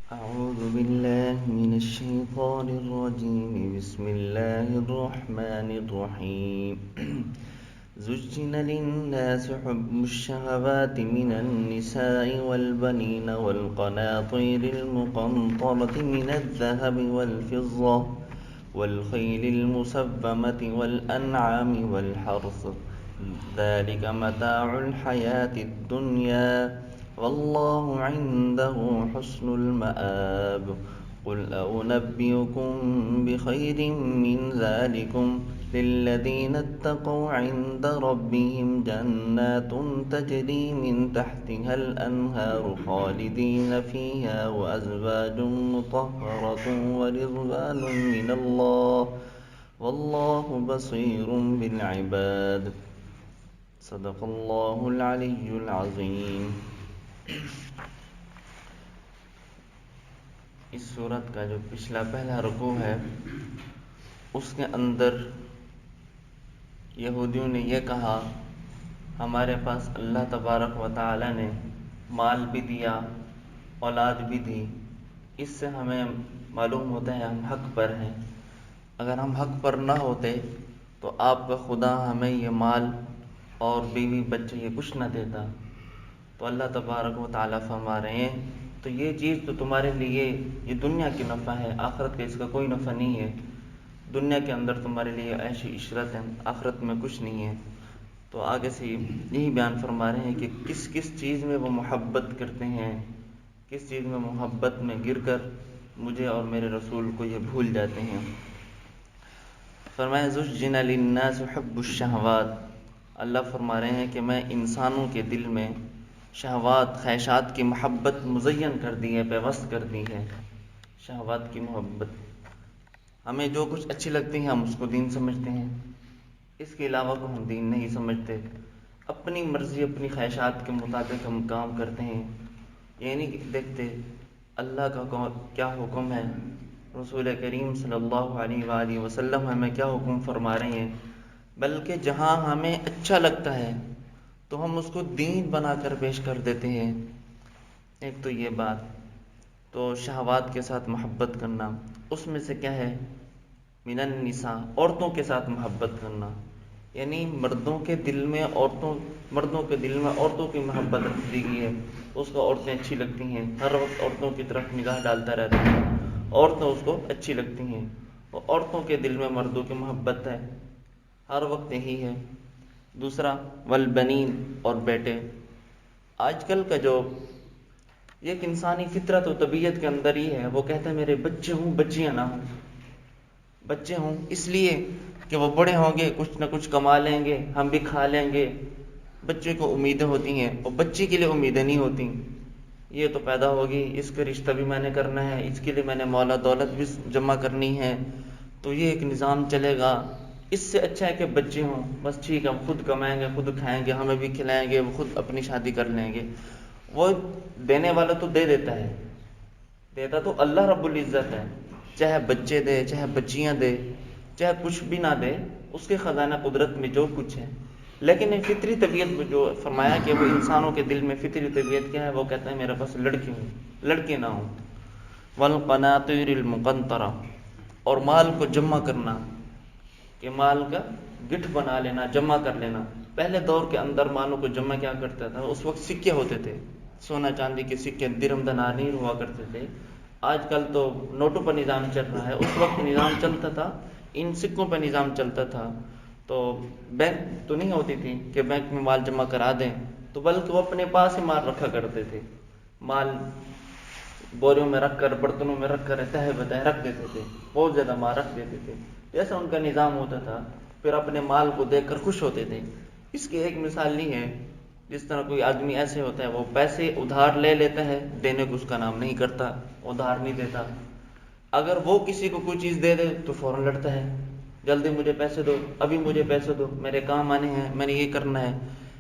أعوذ بالله من الشيطان الرجيم. بسم الله الرحمن الرحيم. زين للناس حب الشهوات من النساء والبنين والقناطير المقنطرة من الذهب والفضة والخيل المسومة والأنعام والحرث ذلك متاع الحياة الدنيا والله عنده حسن المآب. قل أنبئكم بخير من ذلكم للذين اتقوا عند ربهم جنات تجري من تحتها الأنهار خالدين فيها وأزواج مطهرة ورضوان من الله والله بصير بالعباد. صدق اللہ العلی العظیم. اس سورت کا جو پچھلا پہلا رکوع ہے اس کے اندر یہودیوں نے یہ کہا ہمارے پاس اللہ تبارک و تعالی نے مال بھی دیا، اولاد بھی دی، اس سے ہمیں معلوم ہوتا ہے ہم حق پر ہیں. اگر ہم حق پر نہ ہوتے تو آپ کا خدا ہمیں یہ مال اور بیوی بچے یہ کچھ نہ دیتا. تو اللہ تبارک و تعالیٰ فرما رہے ہیں تو یہ چیز تو تمہارے لیے یہ دنیا کی نفع ہے، آخرت کا اس کا کوئی نفع نہیں ہے. دنیا کے اندر تمہارے لیے ایسی عشرت ہے، آخرت میں کچھ نہیں ہے. تو آگے سے یہی بیان فرما رہے ہیں کہ کس کس چیز میں وہ محبت کرتے ہیں، کس چیز میں محبت میں گر کر مجھے اور میرے رسول کو یہ بھول جاتے ہیں. فرمایا زُجِّنَ لِلنَّاسِ حُبُّ الشَّهَوَاتِ. اللہ فرما رہے ہیں کہ میں انسانوں کے دل میں شہوات خواہشات کی محبت مزین کر دی ہے، پیوست کر دی ہے. شہوات کی محبت، ہمیں جو کچھ اچھی لگتی ہیں ہم اس کو دین سمجھتے ہیں، اس کے علاوہ کو ہم دین نہیں سمجھتے. اپنی مرضی اپنی خواہشات کے مطابق ہم کام کرتے ہیں، یہ نہیں دیکھتے اللہ کا کیا حکم ہے، رسول کریم صلی اللہ علیہ وآلہ وسلم ہمیں کیا حکم فرما رہے ہیں، بلکہ جہاں ہمیں اچھا لگتا ہے تو ہم اس کو دین بنا کر پیش کر دیتے ہیں. ایک تو یہ بات، تو شہوات کے ساتھ محبت کرنا، اس میں سے کیا ہے من النساء، عورتوں کے ساتھ محبت کرنا، یعنی مردوں کے دل میں عورتوں کی محبت رکھ دی گئی ہے. اس کو عورتیں اچھی لگتی ہیں، ہر وقت عورتوں کی طرف نگاہ ڈالتا رہتا ہے، عورتیں اس کو اچھی لگتی ہیں، اور عورتوں کے دل میں مردوں کی محبت ہے، ہر وقت یہی ہے. دوسرا والبنین، اور بیٹے. آج کل کا جو ایک انسانی فطرت و طبیعت کے اندر ہی ہے، وہ کہتا ہے میرے بچے ہوں بچیاں نہ ہوں. بچے ہوں اس لیے کہ وہ بڑے ہوں گے کچھ نہ کچھ کما لیں گے، ہم بھی کھا لیں گے. بچے کو امیدیں ہوتی ہیں اور بچے کے لیے امیدیں نہیں ہوتی. یہ تو پیدا ہوگی، اس کا رشتہ بھی میں نے کرنا ہے، اس کے لیے میں نے مولا دولت بھی جمع کرنی ہے، تو یہ ایک نظام چلے گا. اس سے اچھا ہے کہ بچے ہوں، بس ٹھیک ہے ہم خود کمائیں گے، خود کھائیں گے، ہمیں بھی کھلائیں گے، وہ خود اپنی شادی کر لیں گے. وہ دینے والا تو دے دیتا ہے، دیتا تو اللہ رب العزت ہے، چاہے بچے دے چاہے بچیاں دے چاہے کچھ بھی نہ دے، اس کے خزانہ قدرت میں جو کچھ ہے. لیکن فطری طبیعت میں جو فرمایا کہ وہ انسانوں کے دل میں فطری طبیعت کیا ہے، وہ کہتا ہے میرے پاس لڑکی ہوں، لڑکے نہ ہوں. والقناطیر المقنطرہ، اور مال کو جمع کرنا، کہ مال کا گٹھ بنا لینا، جمع کر لینا. پہلے دور کے اندر مالوں کو جمع کیا کرتا تھا، اس وقت سکے ہوتے تھے، سونا چاندی کے سکے، درم دینار نہیں ہوا کرتے تھے. آج کل تو نوٹوں پر نظام چل رہا ہے، اس وقت نظام چلتا تھا ان سکوں پہ نظام چلتا تھا. تو بینک تو نہیں ہوتی تھی کہ بینک میں مال جمع کرا دیں، تو بلکہ وہ اپنے پاس ہی مال رکھا کرتے تھے. مال بوریوں میں رکھ کر، برتنوں میں رکھ کر تہہ بتہ رکھ دیتے تھے، بہت زیادہ مال رکھ دیتے تھے. جیسا ان کا نظام ہوتا تھا، پھر اپنے مال کو دیکھ کر خوش ہوتے تھے. اس کی ایک مثال نہیں ہے، جس طرح کوئی آدمی ایسے ہوتا ہے وہ پیسے ادھار لے لیتا ہے، دینے کو اس کا نام نہیں کرتا، ادھار نہیں دیتا. اگر وہ کسی کو کوئی چیز دے دے تو فوراً لڑتا ہے، جلدی مجھے پیسے دو، ابھی مجھے پیسے دو، میرے کام آنے ہیں، میں نے یہ کرنا ہے.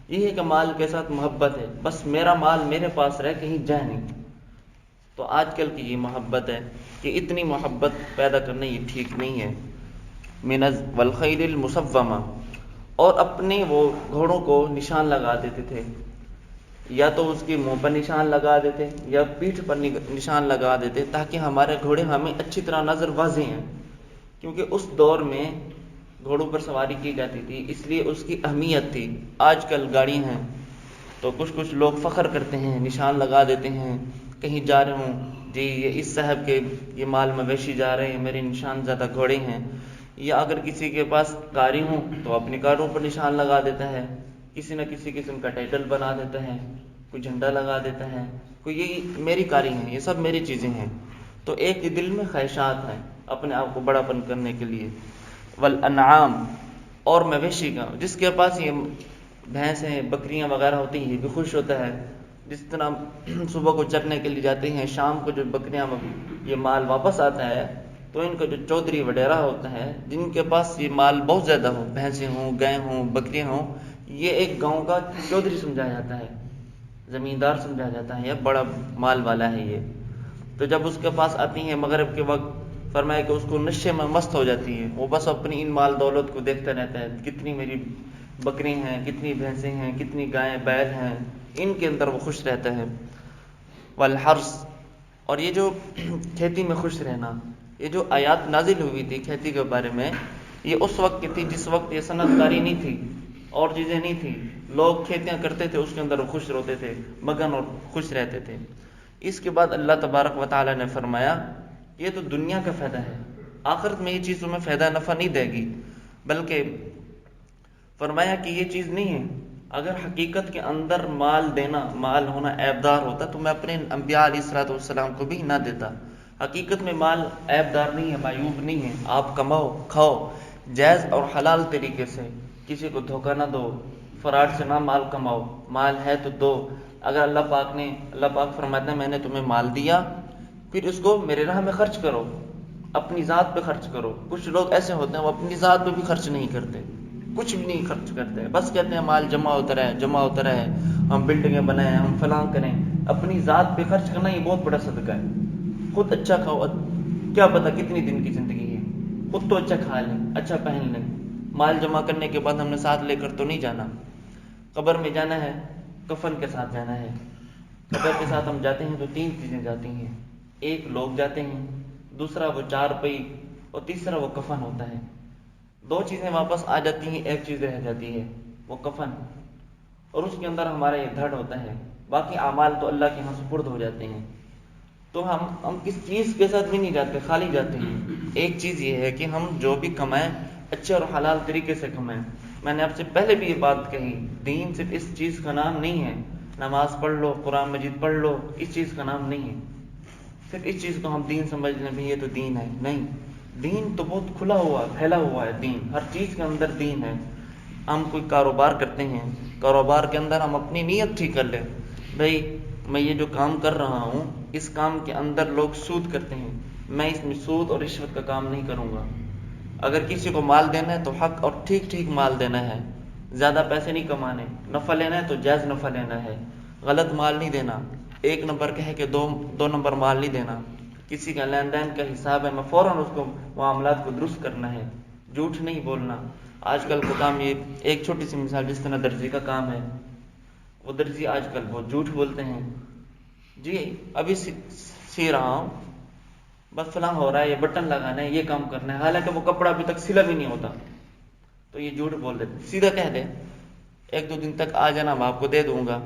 یہ ہے کہ مال کے ساتھ محبت ہے، بس میرا مال میرے پاس رہے، کہیں جائے نہیں. تو آج کل کی یہ محبت ہے کہ اتنی محبت پیدا کرنا یہ ٹھیک نہیں ہے. والخیل المسومہ، اور اپنے وہ گھوڑوں کو نشان لگا دیتے تھے. یا تو اس کے منہ پر نشان لگا دیتے یا پیٹھ پر نشان لگا دیتے، تاکہ ہمارے گھوڑے ہمیں اچھی طرح نظر واضح ہیں، کیونکہ اس دور میں گھوڑوں پر سواری کی جاتی تھی، اس لیے اس کی اہمیت تھی۔ آج کل گاڑی ہیں تو کچھ لوگ فخر کرتے ہیں، نشان لگا دیتے ہیں، کہیں جا رہے ہوں جی یہ اس صاحب کے یہ مال مویشی جا رہے ہیں، میرے نشان زیادہ گھوڑے ہیں، یا اگر کسی کے پاس کاری ہوں تو اپنی کاروں پر نشان لگا دیتا ہے، کسی نہ کسی قسم کا ٹائٹل بنا دیتا ہے، کوئی جھنڈا لگا دیتا ہے، کوئی یہ میری کاری ہیں، یہ سب میری چیزیں ہیں۔ تو ایک دل میں خواہشات ہیں اپنے آپ کو بڑا پن کرنے کے لیے۔ والانعام، اور مویشی کا، جس کے پاس یہ بھینسیں بکریاں وغیرہ ہوتی ہیں یہ بھی خوش ہوتا ہے، جس طرح صبح کو چرنے کے لیے جاتے ہیں، شام کو جو بکریاں یہ مال واپس آتا ہے، تو ان کا جو چودھری وڈیرا ہوتا ہے، جن کے پاس یہ مال بہت زیادہ ہو، بھینسیں ہوں، گائے ہوں، بکریاں ہوں، یہ ایک گاؤں کا چودھری سمجھا جاتا ہے، زمیندار سمجھا جاتا ہے، یا بڑا مال والا ہے یہ۔ تو جب اس کے پاس آتی ہیں مغرب کے وقت، فرمایا کہ اس کو نشے میں مست ہو جاتی ہے، وہ بس اپنی ان مال دولت کو دیکھتا رہتا ہے، کتنی میری بکری ہیں، کتنی بھینسیں ہیں، کتنی گائیں بیل ہیں، ان کے اندر وہ خوش رہتا ہے۔ والحرث، اور یہ جو کھیتی میں خوش رہنا، یہ جو آیات نازل ہوئی تھی کھیتی کے بارے میں، یہ اس وقت کی تھی جس وقت یہ صنعت کاری نہیں تھی اور چیزیں نہیں تھی، لوگ کھیتیاں کرتے تھے، اس کے اندر وہ خوش ہوتے تھے، مگن اور خوش رہتے تھے۔ اس کے بعد اللہ تبارک و تعالی نے فرمایا یہ تو دنیا کا فائدہ ہے، آخرت میں یہ چیز تمہیں فائدہ نفع نہیں دے گی، بلکہ فرمایا کہ یہ چیز نہیں ہے، اگر حقیقت کے اندر مال دینا، مال ہونا عیب دار ہوتا تو میں اپنے انبیاء علیہ الصلوۃ والسلام کو بھی نہ دیتا۔ حقیقت میں مال عیب دار نہیں ہے، معیوب نہیں ہے، آپ کماؤ، کھاؤ، جائز اور حلال طریقے سے، کسی کو دھوکہ نہ دو، فراڈ سے نہ مال کماؤ، مال ہے تو دو۔ اگر اللہ پاک فرماتے ہیں میں نے تمہیں مال دیا، پھر اس کو میرے راہ میں خرچ کرو، اپنی ذات پہ خرچ کرو۔ کچھ لوگ ایسے ہوتے ہیں وہ اپنی ذات پہ بھی خرچ نہیں کرتے، کچھ بھی نہیں خرچ کرتے، بس کہتے ہیں مال جمع ہوتا رہے، ہم بلڈنگیں بنائیں، ہم فلاں کریں۔ اپنی ذات پہ خرچ کرنا یہ بہت بڑا صدقہ ہے۔ خود اچھا کھاؤ، کیا پتہ کتنی دن کی زندگی ہے، خود تو اچھا کھا لیں، اچھا پہن لیں۔ مال جمع کرنے کے بعد ہم نے ساتھ لے کر تو نہیں جانا، قبر میں جانا ہے کفن کے ساتھ جانا ہے۔ قبر کے ساتھ ہم جاتے ہیں تو تین چیزیں جاتی ہیں، ایک لوگ جاتے ہیں، دوسرا وہ چارپائی، اور تیسرا وہ کفن ہوتا ہے۔ دو چیزیں واپس آ جاتی ہیں، ایک چیز رہ جاتی ہے، وہ کفن، اور اس کے اندر ہمارا یہ دھڑ ہوتا ہے، باقی اعمال تو اللہ کے ہاں سپرد ہو جاتے ہیں۔ تو ہم کس چیز کے ساتھ بھی نہیں جاتے، خالی جاتے ہیں۔ ایک چیز یہ ہے کہ ہم جو بھی کمائیں اچھے اور حلال طریقے سے کمائیں۔ میں نے آپ سے پہلے بھی یہ بات کہی، دین صرف اس چیز کا نام نہیں ہے، نماز پڑھ لو، قرآن مجید پڑھ لو، اس چیز کا نام نہیں ہے، صرف اس چیز کو ہم دین سمجھ لیں بھی یہ تو دین ہے، نہیں۔ دین تو بہت کھلا ہوا پھیلا ہوا ہے، دین ہر چیز کے اندر دین ہے۔ ہم کوئی کاروبار کرتے ہیں، کاروبار کے اندر ہم اپنی نیت ٹھیک کر لیں، بھئی میں یہ جو کام کر رہا ہوں اس کام کے اندر لوگ سود کرتے ہیں، میں اس میں سود اور رشوت کا کام نہیں کروں گا۔ اگر کسی کو مال دینا ہے تو حق اور ٹھیک مال دینا ہے، زیادہ پیسے نہیں کمانے، نفع لینا ہے تو جائز نفع لینا ہے، غلط مال نہیں دینا، ایک نمبر کہے کہ دو نمبر مال نہیں دینا۔ کسی کا لین دین کا حساب ہے، میں فوراً اس کو معاملات کو درست کرنا ہے، جھوٹ نہیں بولنا۔ آج کل کا کام یہ، ایک چھوٹی سی مثال، جس طرح درزی کا کام ہے، وہ درزی آج کل بہت جھوٹ بولتے ہیں، جی ابھی سی رہا ہوں، بس فلاں ہو رہا ہے، یہ بٹن لگانا ہے، یہ کام کرنا ہے، حالانکہ وہ کپڑا ابھی تک سلا بھی نہیں ہوتا، تو یہ جھوٹ بول دیتے۔ سیدھا کہہ دے 1-2 دن تک آ جانا، میں آپ کو دے دوں گا،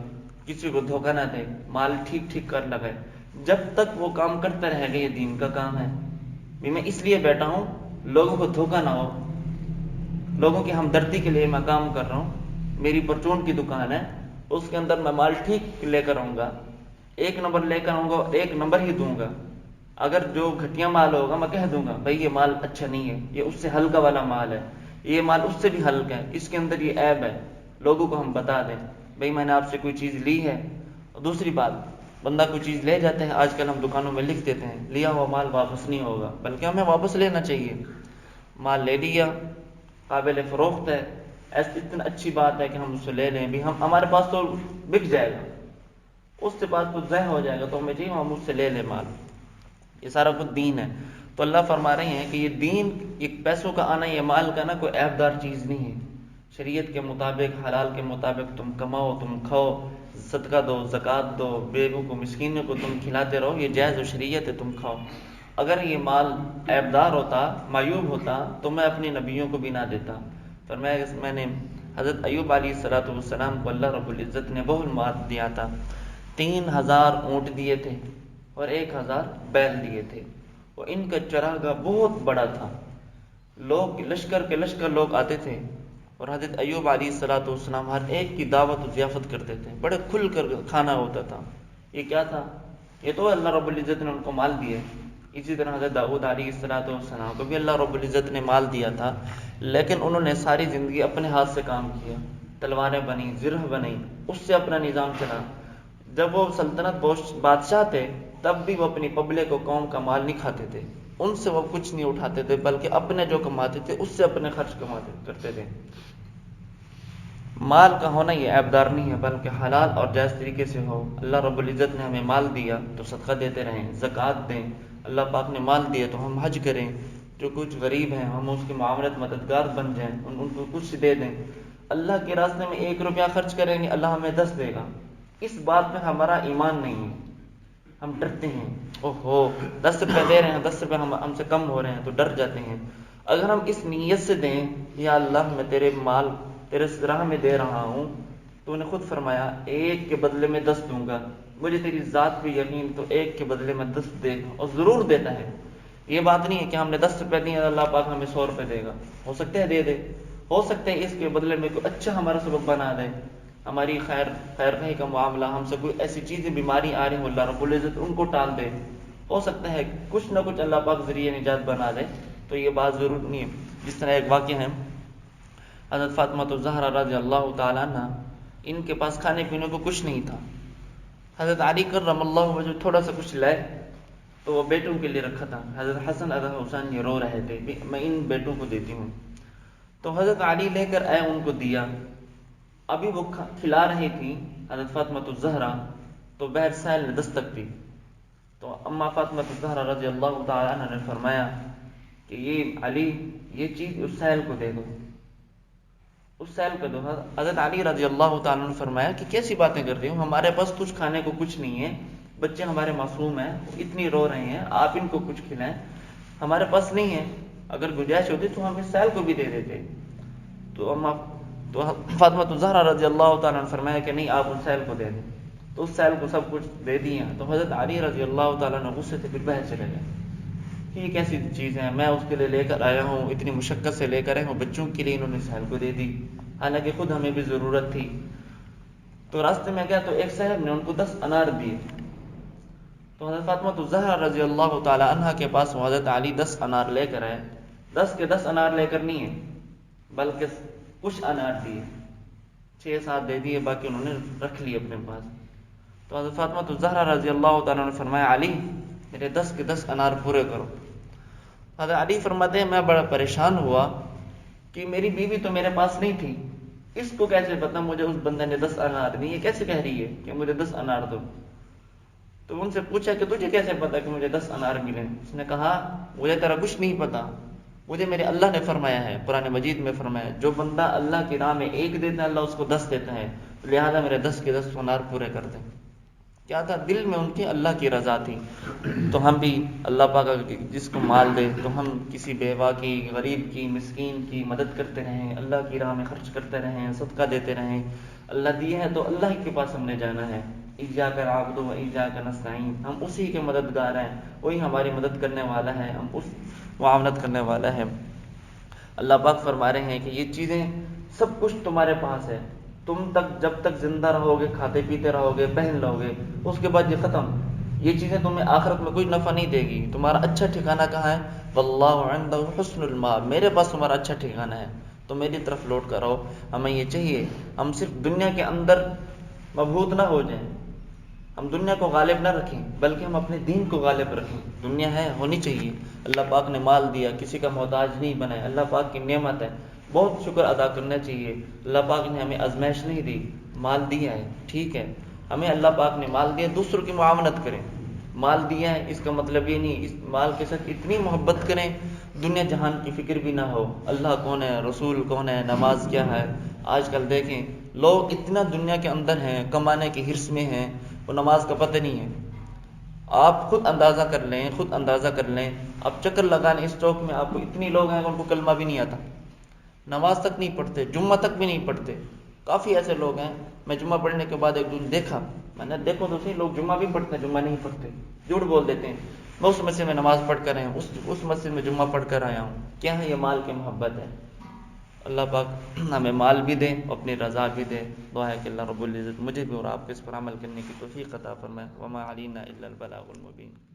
کسی کو دھوکہ نہ دے، مال ٹھیک کر لگائے۔ جب تک وہ کام کرتا رہے گا یہ دین کا کام ہے۔ میں اس لیے بیٹھا ہوں لوگوں کو دھوکہ نہ ہو، لوگوں کی ہمدردی کے لیے میں کام کر رہا ہوں۔ میری پرچون کی دکان ہے، اس کے اندر میں مال ٹھیک لے کر آؤں گا، 1 نمبر لے کر آؤں گا، 1 نمبر ہی دوں گا۔ اگر جو گھٹیا مال ہوگا میں کہہ دوں گا بھائی یہ مال اچھا نہیں ہے، یہ اس سے ہلکا والا مال ہے، یہ مال اس سے بھی ہلکا ہے، اس کے اندر یہ عیب ہے، لوگوں کو ہم بتا دیں بھائی میں نے آپ سے کوئی چیز لی ہے۔ اور دوسری بات، بندہ کوئی چیز لے جاتا ہے، آج کل ہم دکانوں میں لکھ دیتے ہیں لیا ہوا مال واپس نہیں ہوگا، بلکہ ہمیں واپس لینا چاہیے۔ مال لے لیا، قابل فروخت ہے، اتنا اچھی بات ہے کہ ہم اس سے لے لیں، بھی ہمارے پاس تو بک جائے گا، اس کے پاس کچھ ضائع ہو جائے گا، تو ہمیں چاہیے ہم اس سے لے لیں مال۔ یہ سارا کچھ دین ہے۔ تو اللہ فرما رہے ہیں کہ یہ دین، یہ پیسوں کا آنا، یہ مال کا نا کوئی عیب دار چیز نہیں ہے، شریعت کے مطابق، حلال کے مطابق تم کماؤ، تم کھاؤ، صدقہ دو، زکوٰۃ دو، بیووں کو، مسکینوں کو تم کھلاتے رہو، یہ جائز و شریعت ہے، تم کھاؤ۔ اگر یہ مال عیبدار ہوتا، معیوب ہوتا، تو میں اپنے نبیوں کو بھی نہ دیتا۔ میں نے حضرت ایوب علیہ السلام کو اللہ رب العزت نے بہت مال دیا تھا، 3000 اونٹ دیے تھے اور 1000 بیل دیے تھے، اور ان کا چراگاہ بہت بڑا تھا، لوگ لشکر کے لشکر لوگ آتے تھے، اور حضرت ایوب علیہ السلام ہر ایک کی دعوت و ضیافت کرتے تھے، بڑے کھل کر کھانا ہوتا تھا۔ یہ کیا تھا؟ یہ تو اللہ رب العزت نے ان کو مال دیے۔ اسی طرح حضرت داؤد علیہ السلام کو بھی اللہ رب العزت نے مال دیا تھا، لیکن انہوں نے ساری زندگی اپنے ہاتھ سے کام کیا، تلواریں بنی، زرہ بنی، اس سے اپنا نظام چلا۔ جب وہ سلطنت بادشاہ تھے تب بھی وہ اپنی پبلک و قوم کا مال نہیں کھاتے تھے، ان سے وہ کچھ نہیں اٹھاتے تھے، بلکہ اپنے جو کماتے تھے اس سے اپنے خرچ کرتے تھے۔ مال کا ہونا یہ عیبدار نہیں ہے، بلکہ حلال اور جائز طریقے سے ہو۔ اللہ رب العزت نے ہمیں مال دیا تو صدقہ دیتے رہیں، زکوٰۃ دیں۔ اللہ پاک نے مال دیا تو ہم حج کریں، جو کچھ غریب ہیں ہم اس کی معاونت مددگار بن جائیں، ان کو کچھ دے دیں۔ اللہ کے راستے میں 1 روپیہ خرچ کریں گے، اللہ ہمیں 10 دے گا۔ اس بات میں ہمارا ایمان نہیں ہے، ہم ڈرتے ہیں، 10 روپے دے رہے ہیں، 10 روپے ہم سے کم ہو رہے ہیں، تو ڈر جاتے ہیں۔ اگر ہم اس نیت سے دیں، یا اللہ میں تیرے مال تیرے راہ میں دے رہا ہوں، تو نے خود فرمایا 1 کے بدلے میں 10 دوں گا، مجھے تیری ذات پہ یقین، تو 1 کے بدلے میں 10 دے گا، اور ضرور دیتا ہے۔ یہ بات نہیں ہے کہ ہم نے 10 روپے دیے اللہ پاک ہمیں 100 روپے دے گا، ہو سکتا ہے دے دے، ہو سکتا ہے اس کے بدلے میں کوئی اچھا ہمارا سبب بنا دے، ہماری خیر خواہی کا معاملہ، ہم سے کوئی ایسی چیزیں بیماری آ رہی ہوں اللہ رب العزت ان کو ٹال دے، ہو سکتا ہے کچھ نہ کچھ اللہ پاک ذریعہ نجات بنا دے، تو یہ بات ضرور نہیں ہے۔ جس طرح ایک واقعہ ہے، حضرت فاطمہ الزہرا رضی اللہ تعالیٰ عنہ، ان کے پاس کھانے پینے کو کچھ نہیں تھا۔ حضرت علی کرم اللہ وجہ تھوڑا سا کچھ لائے تو وہ بیٹوں کے لیے رکھا تھا، حضرت حسن حضرت حسین یہ رو رہے تھے، میں ان بیٹوں کو دیتی ہوں، تو حضرت علی لے کر آئے، ان کو دیا۔ ابھی وہ کھلا رہی تھی حضرت فاطمہ الزہرا، تو بہر سائل نے دستک دی، تو اما فاطمہ الزہرا رضی اللہ تعالیٰ عنہ نے فرمایا کہ یہ علی، یہ چیز اس سائل کو دے دو، اس سائل کو دو۔ حضرت علی رضی اللہ تعالیٰ نے فرمایا کہ کیسی باتیں کر رہی ہوں، ہمارے پاس کچھ کھانے کو کچھ نہیں ہے، بچے ہمارے معصوم ہیں، اتنی رو رہے ہیں، آپ ان کو کچھ کھلائیں، ہمارے پاس نہیں ہے، اگر گنجائش ہوتی تو ہم اس سائل کو بھی دے دیتے۔ تو فاطمہ الزہرا رضی اللہ تعالیٰ نے فرمایا کہ نہیں، آپ اس سائل کو دے دیں، تو اس سائل کو سب کچھ دے دیا۔ تو حضرت علی رضی اللہ تعالیٰ نے غصے سے پھر باہر چلے گئے کہ یہ کیسی چیز ہے، میں اس کے لیے لے کر آیا ہوں، اتنی مشقت سے لے کر آیا ہوں، بچوں کے لیے انہوں نے سائل کو دے دی، حالانکہ خود ہمیں بھی ضرورت تھی۔ تو راستے میں گیا تو ایک صاحب نے ان کو 10 انار دیے، تو حضرت فاطمہ الزہرا رضی اللہ تعالی عنہ کے پاس حضرت علی 10 انار لے کر آئے، 10 کے 10 انار لے کر نہیں ہیں، بلکہ کچھ انار دیے، 6-7 دے دیے، باقی انہوں نے رکھ لیے اپنے پاس۔ تو حضرت فاطمہ الزہرا رضی اللہ تعالیٰ نے فرمایا علی میرے 10 کے 10 انار پورے کرو۔ حضرت علی فرماتے ہیں میں بڑا پریشان ہوا کہ میری بیوی تو میرے پاس نہیں تھی، اس کو کیسے پتا مجھے اس بندے نے 10 انار دی، یہ کیسے کہہ رہی ہے کہ مجھے 10 انار دو۔ تو ان سے پوچھا کہ تجھے کیسے پتا کہ مجھے 10 انار ملے؟ اس نے کہا مجھے تیرا کچھ نہیں پتا، مجھے میرے اللہ نے فرمایا ہے، قرآن مجید میں فرمایا ہے جو بندہ اللہ کی راہ میں 1 دیتا ہے اللہ اس کو 10 دیتا ہے، لہذا میرے 10 کے 10 انار پورے کر دیں۔ کیا تھا دل میں ان کی اللہ کی رضا تھی۔ تو ہم بھی اللہ پاک جس کو مال دے تو ہم کسی بیوہ کی، غریب کی، مسکین کی مدد کرتے رہیں، اللہ کی راہ میں خرچ کرتے رہیں، صدقہ دیتے رہیں۔ اللہ دیے ہیں تو اللہ کے پاس ہم نے جانا ہے، ایاک نعبد و ایاک نستعین، ہم اسی کے مددگار ہیں، وہی ہماری مدد کرنے والا ہے، ہم اس معاونت کرنے والا ہے۔ اللہ پاک فرما رہے ہیں کہ یہ چیزیں سب کچھ تمہارے پاس ہے، تم تک جب تک زندہ رہو گے، کھاتے پیتے رہو گے، پہن لو گے، اس کے بعد یہ ختم۔ یہ چیزیں تمہیں آخرت میں کوئی نفع نہیں دے گی۔ تمہارا اچھا ٹھکانہ کہاں ہے؟ واللہ عنده حسن المآب، میرے پاس تمہارا اچھا ٹھکانہ ہے، تو میری طرف لوٹ کر آؤ۔ ہمیں یہ چاہیے ہم صرف دنیا کے اندر مبہوت نہ ہو جائیں، ہم دنیا کو غالب نہ رکھیں، بلکہ ہم اپنے دین کو غالب رکھیں۔ دنیا ہے ہونی چاہیے، اللہ پاک نے مال دیا، کسی کا محتاج نہیں بنایا، اللہ پاک کی نعمت ہے، بہت شکر ادا کرنا چاہیے۔ اللہ پاک نے ہمیں آزمائش نہیں دی، مال دیا ہے، ٹھیک ہے، ہمیں اللہ پاک نے مال دیا، دوسروں کی معاونت کریں۔ مال دیا ہے اس کا مطلب یہ نہیں اس مال کے ساتھ اتنی محبت کریں دنیا جہان کی فکر بھی نہ ہو، اللہ کون ہے، رسول کون ہے، نماز کیا ہے۔ آج کل دیکھیں لوگ اتنا دنیا کے اندر ہیں، کمانے کے حرص میں ہیں، وہ نماز کا پتہ نہیں ہے۔ آپ خود اندازہ کر لیں، آپ چکر لگا لیں اس چوک میں، آپ کو اتنی لوگ ہیں ان کو کلمہ بھی نہیں آتا، نماز تک نہیں پڑھتے، جمعہ تک بھی نہیں پڑھتے۔ کافی ایسے لوگ ہیں، میں جمعہ پڑھنے کے بعد ایک دن دیکھا، میں نے دیکھو تو صحیح، لوگ جمعہ بھی پڑھتے ہیں، جمعہ نہیں پڑھتے، جھوٹ بول دیتے ہیں، میں اس مسجد میں نماز پڑھ کر آیا ہوں، اس مسجد میں جمعہ پڑھ کر آیا ہوں۔ کیا ہے یہ مال کی محبت ہے۔ اللہ پاک ہمیں مال بھی دے، اپنی رضا بھی دے۔ دعا ہے کہ اللہ رب العزت مجھے بھی اور آپ کو اس پر عمل کرنے کی توفیق عطا فرمائے۔ وما علینا الا البلاغ المبین۔